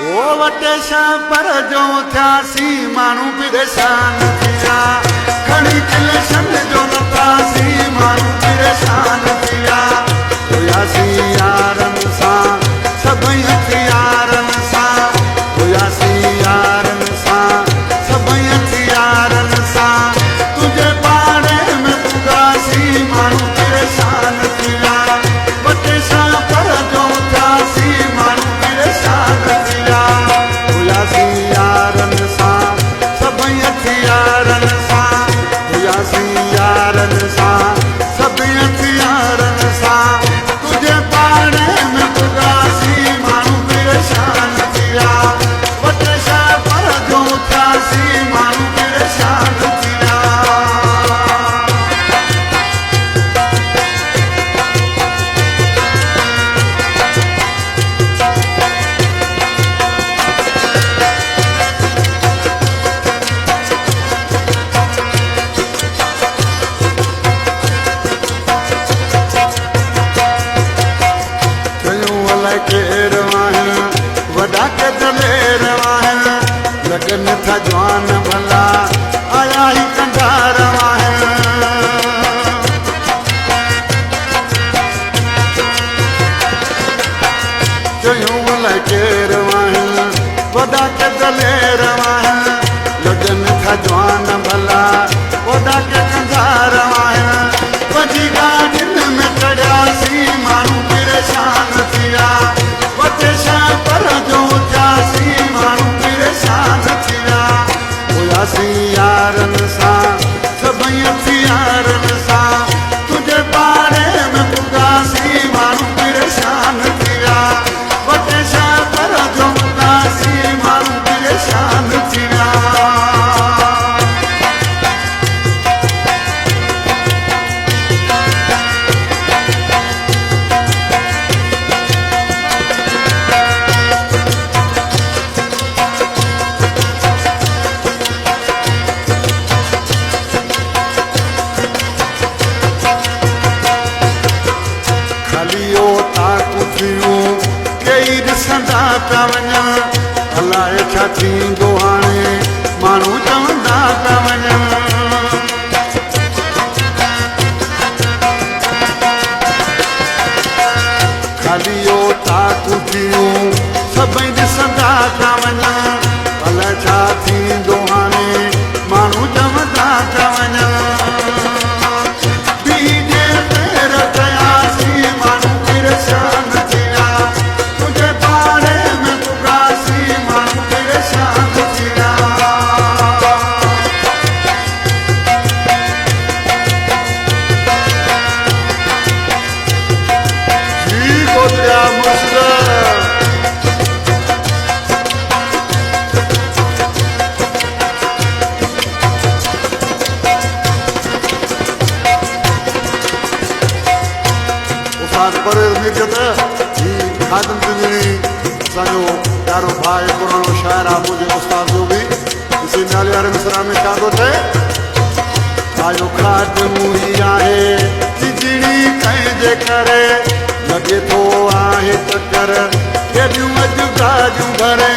ओ वटेशा पर जो थियासी मानू परेशान थिया खड़ी कलेशन जो नतासी मानू परेशान थिया हुयासी यारन सा सभई हथियारन सा हुयासी यारन सा सभई हथियारन सा तुझे बारे में पुगासी मानू परेशान थिया वटेशा पर जो थियासी मानू परेशान थिया हुयासी यारन सा सभई हथियारन सा हुयासी यारन सा सभई हथियारन सा तुझे बारे में पुगासी मानू परेशान थिया वटेशा पर जो थियासी मानू परेशान थिया कयूं अलाए केर आहिनि वॾा के दलेर आहिनि लगन था जवान भला आया ही कंधार आहिनि कयूं अलाए केर आहिनि वॾा के दलेर आहिनि लगन था जवान भला वॾा के कंधार आहिनि वॾी गाॾियुनि में चढ़ियासीं माण्हू परेशान थिया वटेशा पर जो थियासी माण्हू परेशान थिया हुयासी यारन सा सभई हथियारन सा तुझे बारे में पुगासी माण्हू परेशान थिया वटेशा पर जो थियासी माण्हू परेशान थिया खालियो ताकू थियूं कई ॾिसंदा पिया वञनि अलाए छा थींदो हाणे माण्हू चवंदा पिया वञनि खालियो ताकू थियूं सभई ॾिसंदा पिया वञनि अलाए छा थींदो हाणे माण्हू चवंदा पिया वञनि बीजे पेर कयासी माण्हू परेशान थिया तुझे बारे में पुगासी माण्हू परेशान थिया जी गोत्रिया मुस्लिम उस्ताद परवेज़ मिर्ज़त जी खादिम सिंधणी असांजो प्यारो भाई पुराणो शाइर आहे मुंहिंजे उस्ताद जो बि इसी नाले वारे मिसरा में छा थो थिए आयो खादिम ही आहे सिंधणी कंहिंजे करे लॻे थो आहे चकर केॾियूं अॼु गाजूं भरे